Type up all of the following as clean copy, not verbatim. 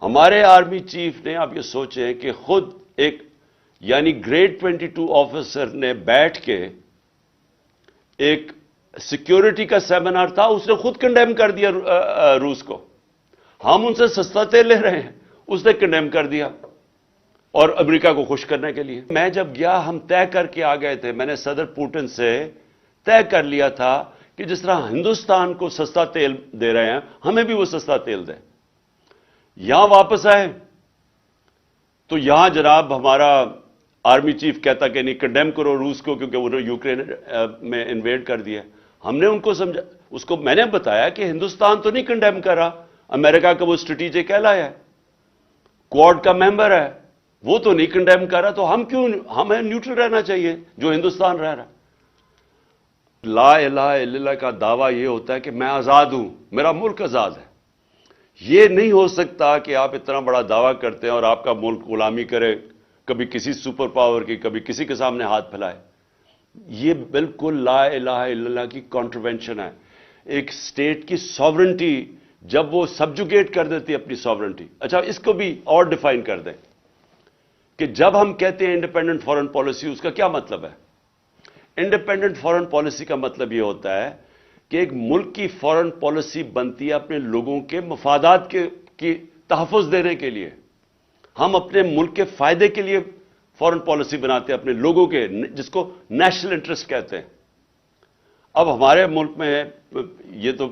ہمارے army chief نے آپ یہ سوچیں کہ خود ایک یعنی گریڈ 22 آفیسر نے بیٹھ کے ایک سیکیورٹی کا سیمینار تھا، اس نے خود کنڈیم کر دیا روس کو. ہم ان سے سستا تیل لے رہے ہیں، اس نے کنڈیم کر دیا، اور امریکہ کو خوش کرنے کے لیے. میں جب گیا ہم طے کر کے آ گئے تھے، میں نے صدر پوٹن سے طے کر لیا تھا کہ جس طرح ہندوستان کو سستا تیل دے رہے ہیں ہمیں بھی وہ سستا تیل دیں. یہاں واپس آئے تو یہاں جناب ہمارا آرمی چیف کہتا کہ نہیں کنڈیم کرو روس کو کیونکہ انہوں نے یوکرین میں انویڈ کر دیا. ہم نے ان کو سمجھا، اس کو میں نے بتایا کہ ہندوستان تو نہیں کنڈیم کر رہا، امریکہ کا وہ اسٹریٹجک ایلائی ہے، کوڈ کا ممبر ہے، وہ تو نہیں کنڈیم کر رہا، تو ہمیں نیوٹرل رہنا چاہیے جو ہندوستان رہ رہا. لا الہ الا اللہ کا دعویٰ یہ ہوتا ہے کہ میں آزاد ہوں، میرا ملک آزاد ہے. یہ نہیں ہو سکتا کہ آپ اتنا بڑا دعویٰ کرتے ہیں اور آپ کا ملک غلامی کرے، کبھی کسی سپر پاور کی، کبھی کسی کے سامنے ہاتھ پھیلائے. یہ بالکل لا الہ الا اللہ کی کانٹروینشن ہے. ایک سٹیٹ کی ساورنٹی جب وہ سبجوگیٹ کر دیتی ہے اپنی ساورنٹی. اچھا اس کو بھی اور ڈیفائن کر دیں کہ جب ہم کہتے ہیں انڈیپینڈنٹ فارن پالیسی، اس کا کیا مطلب ہے؟ انڈیپینڈنٹ فارن پالیسی کا مطلب یہ ہوتا ہے کہ ایک ملک کی فارن پالیسی بنتی ہے اپنے لوگوں کے مفادات کی تحفظ دینے کے لیے. ہم اپنے ملک کے فائدے کے لیے فارن پالیسی بناتے ہیں اپنے لوگوں کے، جس کو نیشنل انٹرسٹ کہتے ہیں. اب ہمارے ملک میں یہ تو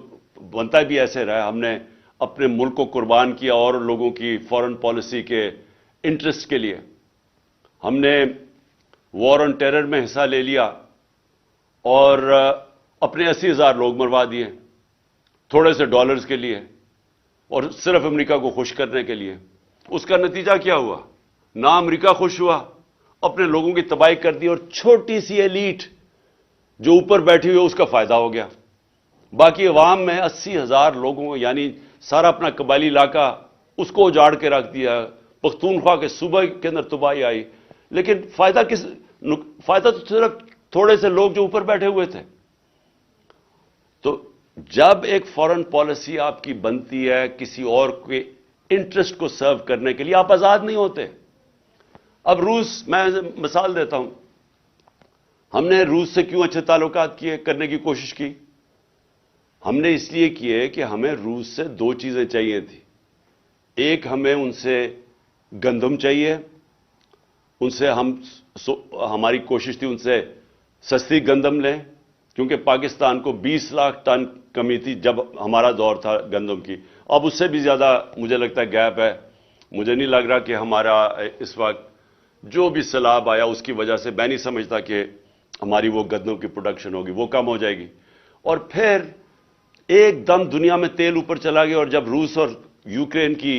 بنتا بھی ایسے رہا، ہم نے اپنے ملک کو قربان کیا اور لوگوں کی فارن پالیسی کے انٹرسٹ کے لیے. ہم نے وار آن ٹیرر میں حصہ لے لیا اور اپنے 80,000 لوگ مروا دیے تھوڑے سے ڈالرز کے لیے اور صرف امریکہ کو خوش کرنے کے لیے. اس کا نتیجہ کیا ہوا؟ نہ امریکہ خوش ہوا، اپنے لوگوں کی تباہی کر دی، اور چھوٹی سی ایلیٹ جو اوپر بیٹھی ہوئی اس کا فائدہ ہو گیا. باقی عوام میں 80,000 لوگوں کو یعنی سارا اپنا قبائلی علاقہ اس کو اجاڑ کے رکھ دیا. پختونخوا کے صوبہ کے اندر تباہی آئی، لیکن فائدہ تو صرف تھوڑے سے لوگ جو اوپر بیٹھے ہوئے تھے. تو جب ایک فارن پالیسی آپ کی بنتی ہے کسی اور کے انٹرسٹ کو سرو کرنے کے لیے، آپ آزاد نہیں ہوتے. اب روس، میں مثال دیتا ہوں، ہم نے روس سے کیوں اچھے تعلقات کرنے کی کوشش کی؟ ہم نے اس لیے کیے کہ ہمیں روس سے دو چیزیں چاہیے تھی. ایک، ہمیں ان سے گندم چاہیے، ان سے ہماری کوشش تھی ان سے سستی گندم لیں، کیونکہ پاکستان کو 20 لاکھ ٹن کمی تھی جب ہمارا دور تھا گندم کی. اب اس سے بھی زیادہ مجھے لگتا ہے گیپ ہے. مجھے نہیں لگ رہا کہ ہمارا اس وقت جو بھی سیلاب آیا اس کی وجہ سے، میں نہیں سمجھتا کہ ہماری وہ گندم کی پروڈکشن ہوگی، وہ کم ہو جائے گی. اور پھر ایک دم دنیا میں تیل اوپر چلا گیا، اور جب روس اور یوکرین کی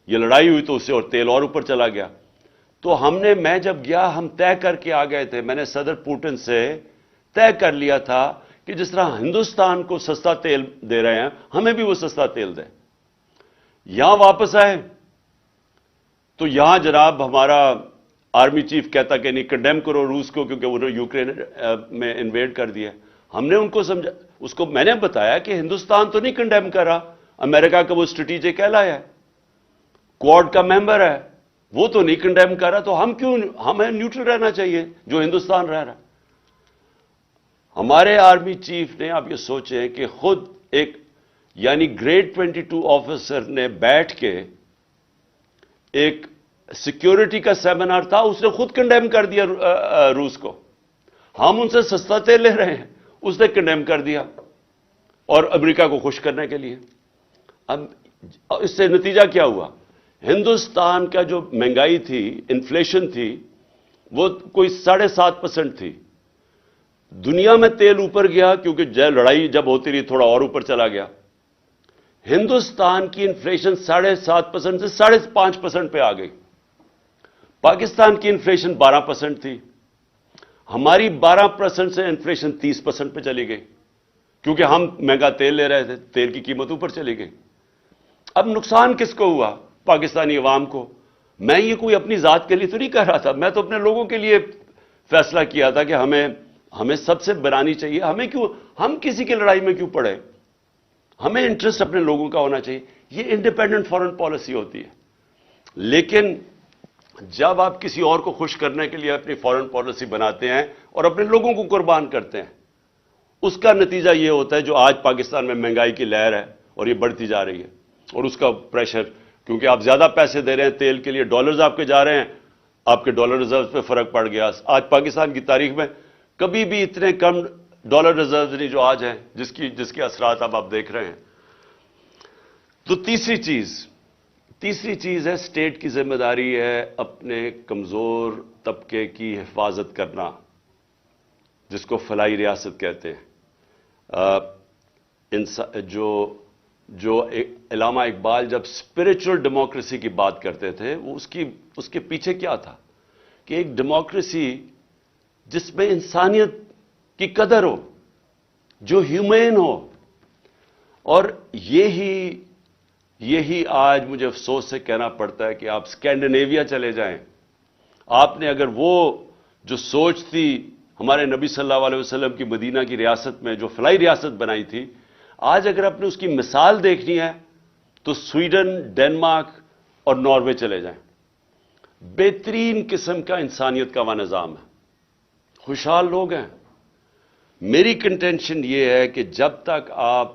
یہ لڑائی ہوئی تو اس سے اور تیل اور اوپر چلا گیا. تو میں جب گیا ہم طے کر کے آ گئے تھے، میں نے صدر پوٹن سے طے کر لیا تھا کہ جس طرح ہندوستان کو سستا تیل دے رہے ہیں ہمیں بھی وہ سستا تیل دیں. یہاں واپس آئے تو یہاں جناب ہمارا آرمی چیف کہتا کہ نہیں کنڈیم کرو روس کو کیونکہ انہوں نے یوکرین میں انویڈ کر دیا. ہم نے ان کو سمجھا، اس کو میں نے بتایا کہ ہندوستان تو نہیں کنڈیم کر رہا، امریکہ کا وہ اسٹریٹجک ایلائی ہے، کوڈ کا ممبر ہے، وہ تو نہیں کنڈیم کر رہا، تو ہمیں نیوٹرل رہنا چاہیے جو ہندوستان رہ رہا. ہمارے آرمی چیف نے آپ یہ سوچیں کہ خود ایک یعنی گریڈ 22 آفیسر نے بیٹھ کے ایک سیکیورٹی کا سیمینار تھا، اس نے خود کنڈیم کر دیا روس کو. ہم ان سے سستا تیل لے رہے ہیں، اس نے کنڈیم کر دیا، اور امریکہ کو خوش کرنے کے لیے. اب اس سے نتیجہ کیا ہوا؟ ہندوستان کا جو مہنگائی تھی، انفلیشن تھی، وہ کوئی 7.5% تھی. دنیا میں تیل اوپر گیا کیونکہ لڑائی جب ہوتی رہی تھوڑا اور اوپر چلا گیا. ہندوستان کی انفلیشن 7.5% سے 5.5% پہ آ گئی. پاکستان کی انفلیشن 12% تھی، ہماری 12% سے انفلیشن 30% پہ چلی گئی کیونکہ ہم مہنگا تیل لے رہے تھے، تیل کی قیمت اوپر چلی گئی. اب نقصان کس کو ہوا؟ پاکستانی عوام کو. میں یہ کوئی اپنی ذات کے لیے تو نہیں کہہ رہا تھا، میں تو اپنے لوگوں کے لیے فیصلہ کیا تھا کہ ہمیں سب سے بنانی چاہیے. ہم کسی کی لڑائی میں کیوں پڑے؟ ہمیں انٹرسٹ اپنے لوگوں کا ہونا چاہیے. یہ انڈیپینڈنٹ فارن پالیسی ہوتی ہے. لیکن جب آپ کسی اور کو خوش کرنے کے لیے اپنی فارن پالیسی بناتے ہیں اور اپنے لوگوں کو قربان کرتے ہیں، اس کا نتیجہ یہ ہوتا ہے جو آج پاکستان میں مہنگائی کی لہر ہے اور یہ بڑھتی جا رہی ہے، اور اس کا پریشر، کیونکہ آپ زیادہ پیسے دے رہے ہیں تیل کے لیے، ڈالرز آپ کے جا رہے ہیں، آپ کے ڈالر ریزروز پہ فرق پڑ گیا. آج پاکستان کی تاریخ میں کبھی بھی اتنے کم ڈالر ریزروز نہیں جو آج ہیں، جس کے اثرات اب آپ دیکھ رہے ہیں. تو تیسری چیز ہے اسٹیٹ کی ذمہ داری ہے اپنے کمزور طبقے کی حفاظت کرنا، جس کو فلاحی ریاست کہتے ہیں. جو علامہ اقبال جب اسپرچل ڈیموکریسی کی بات کرتے تھے، وہ اس کے پیچھے کیا تھا کہ ایک ڈیموکریسی جس میں انسانیت کی قدر ہو، جو ہیومین ہو. اور یہی آج مجھے افسوس سے کہنا پڑتا ہے کہ آپ اسکینڈینیویا چلے جائیں، آپ نے اگر وہ جو سوچ تھی ہمارے نبی صلی اللہ علیہ وسلم کی مدینہ کی ریاست میں جو فلاحی ریاست بنائی تھی، آج اگر آپ نے اس کی مثال دیکھنی ہے تو سویڈن، ڈنمارک اور ناروے چلے جائیں. بہترین قسم کا انسانیت کا وہ نظام ہے، خوشحال لوگ ہیں. میری کنٹینشن یہ ہے کہ جب تک آپ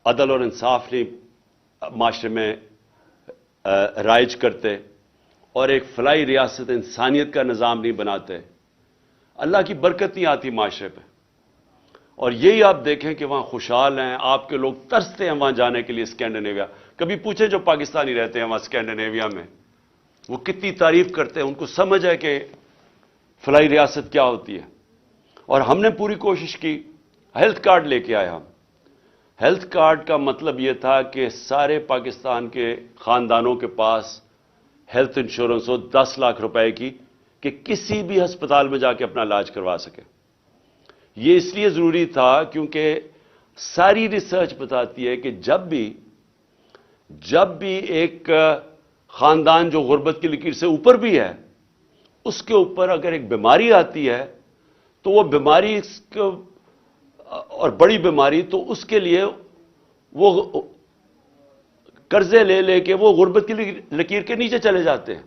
عدل اور انصاف نہیں معاشرے میں رائج کرتے اور ایک فلاحی ریاست انسانیت کا نظام نہیں بناتے، اللہ کی برکت نہیں آتی معاشرے پہ. اور یہی آپ دیکھیں کہ وہاں خوشحال ہیں، آپ کے لوگ ترستے ہیں وہاں جانے کے لیے اسکینڈینیویا. کبھی پوچھیں جو پاکستانی رہتے ہیں وہاں اسکینڈینیویا میں، وہ کتنی تعریف کرتے ہیں، ان کو سمجھ ہے کہ فلاحی ریاست کیا ہوتی ہے. اور ہم نے پوری کوشش کی، ہیلتھ کارڈ لے کے آئے ہم. ہیلتھ کارڈ کا مطلب یہ تھا کہ سارے پاکستان کے خاندانوں کے پاس ہیلتھ انشورنس ہو 10 لاکھ روپے کی، کہ کسی بھی ہسپتال میں جا کے اپنا علاج کروا سکے. یہ اس لیے ضروری تھا کیونکہ ساری ریسرچ بتاتی ہے کہ جب بھی ایک خاندان جو غربت کی لکیر سے اوپر بھی ہے، اس کے اوپر اگر ایک بیماری آتی ہے تو وہ بیماری اور بڑی بیماری، تو اس کے لیے وہ قرضے لے کے وہ غربت کی لکیر کے نیچے چلے جاتے ہیں.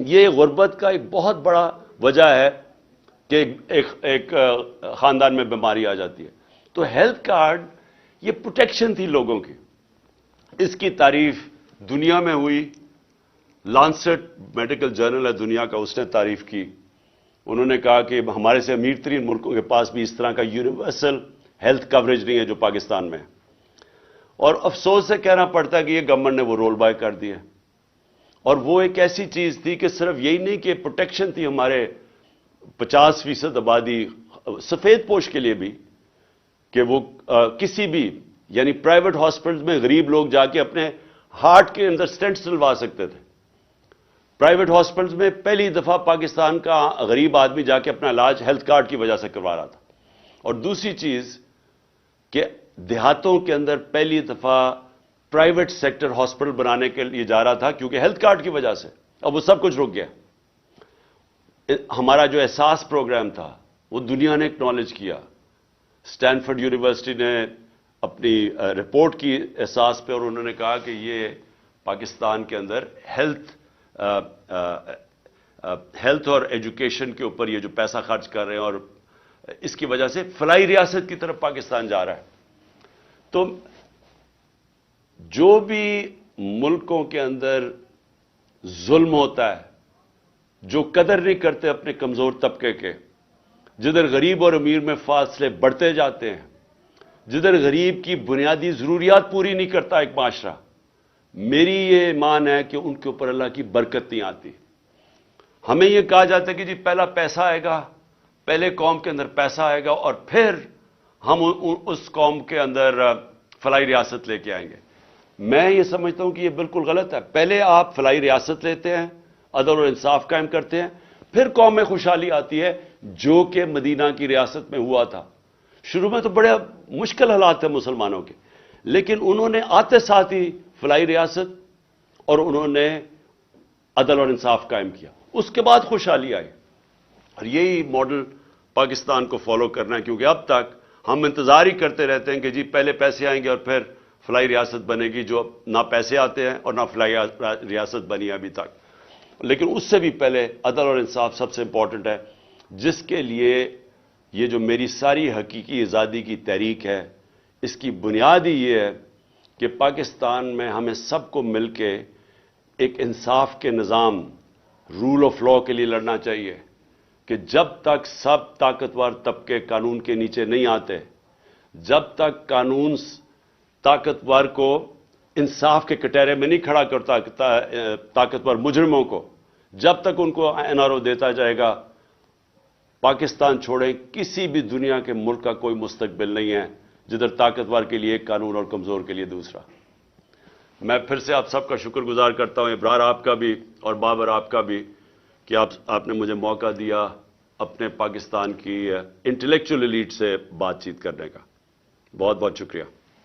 یہ غربت کا ایک بہت بڑا وجہ ہے کہ ایک خاندان میں بیماری آ جاتی ہے. تو ہیلتھ کارڈ یہ پروٹیکشن تھی لوگوں کی. اس کی تعریف دنیا میں ہوئی، لانسٹ میڈیکل جرنل ہے دنیا کا، اس نے تعریف کی. انہوں نے کہا کہ ہمارے سے امیر ترین ملکوں کے پاس بھی اس طرح کا یونیورسل ہیلتھ کوریج نہیں ہے جو پاکستان میں ہے. اور افسوس سے کہنا پڑتا ہے کہ یہ گورنمنٹ نے وہ رول بیک کر دیا. اور وہ ایک ایسی چیز تھی کہ صرف یہی نہیں کہ پروٹیکشن تھی ہمارے 50% آبادی سفید پوش کے لیے بھی، کہ وہ کسی بھی یعنی پرائیویٹ ہاسپٹلز میں غریب لوگ جا کے اپنے ہارٹ کے اندر سٹینٹ ڈلوا سکتے تھے. پرائیویٹ ہاسپٹلز میں پہلی دفعہ پاکستان کا غریب آدمی جا کے اپنا علاج ہیلتھ کارڈ کی وجہ سے کروا رہا تھا. اور دوسری چیز کہ دیہاتوں کے اندر پہلی دفعہ پرائیویٹ سیکٹر ہاسپٹل بنانے کے لیے جا رہا تھا کیونکہ ہیلتھ کارڈ کی وجہ سے. اب وہ سب کچھ رک گیا. ہمارا جو احساس پروگرام تھا وہ دنیا نے اکنالج کیا. اسٹینفورڈ یونیورسٹی نے اپنی رپورٹ کی احساس پہ، اور انہوں نے کہا کہ یہ پاکستان کے اندر ہیلتھ اور ایجوکیشن کے اوپر یہ جو پیسہ خرچ کر رہے ہیں، اور اس کی وجہ سے فلاحی ریاست کی طرف پاکستان جا رہا ہے. تو جو بھی ملکوں کے اندر ظلم ہوتا ہے، جو قدر نہیں کرتے اپنے کمزور طبقے کے، جدھر غریب اور امیر میں فاصلے بڑھتے جاتے ہیں، جدھر غریب کی بنیادی ضروریات پوری نہیں کرتا ایک معاشرہ، میری یہ ایمان ہے کہ ان کے اوپر اللہ کی برکت نہیں آتی. ہمیں یہ کہا جاتا ہے کہ جی پہلا پیسہ آئے گا، پہلے قوم کے اندر پیسہ آئے گا اور پھر ہم اس قوم کے اندر فلاحی ریاست لے کے آئیں گے. میں یہ سمجھتا ہوں کہ یہ بالکل غلط ہے. پہلے آپ فلاحی ریاست لیتے ہیں، عدل اور انصاف قائم کرتے ہیں، پھر قوم میں خوشحالی آتی ہے، جو کہ مدینہ کی ریاست میں ہوا تھا. شروع میں تو بڑے مشکل حالات تھے مسلمانوں کے، لیکن انہوں نے آتے ساتھ ہی فلاحی ریاست اور انہوں نے عدل اور انصاف قائم کیا. اس کے بعد خوشحالی آئی. اور یہی ماڈل پاکستان کو فالو کرنا ہے، کیونکہ اب تک ہم انتظار ہی کرتے رہتے ہیں کہ جی پہلے پیسے آئیں گے اور پھر فلاحی ریاست بنے گی جو نہ پیسے آتے ہیں اور نہ فلاحی ریاست بنی ابھی تک، لیکن اس سے بھی پہلے عدل اور انصاف سب سے امپورٹنٹ ہے، جس کے لیے یہ جو میری ساری حقیقی آزادی کی تحریک ہے، اس کی بنیاد ہی یہ ہے کہ پاکستان میں ہمیں سب کو مل کے ایک انصاف کے نظام، رول آف لا کے لیے لڑنا چاہیے کہ جب تک سب طاقتور طبقے قانون کے نیچے نہیں آتے، جب تک قانون طاقتور کو انصاف کے کٹہرے میں نہیں کھڑا کرتا طاقتور مجرموں کو، جب تک ان کو این آر او دیتا جائے گا، پاکستان چھوڑیں کسی بھی دنیا کے ملک کا کوئی مستقبل نہیں ہے جدھر طاقتور کے لیے ایک قانون اور کمزور کے لیے دوسرا۔ میں پھر سے آپ سب کا شکر گزار کرتا ہوں، ابرار آپ کا بھی اور بابر آپ کا بھی، کہ آپ نے مجھے موقع دیا اپنے پاکستان کی انٹلیکچوئل ایلیٹ سے بات چیت کرنے کا۔ بہت بہت شکریہ۔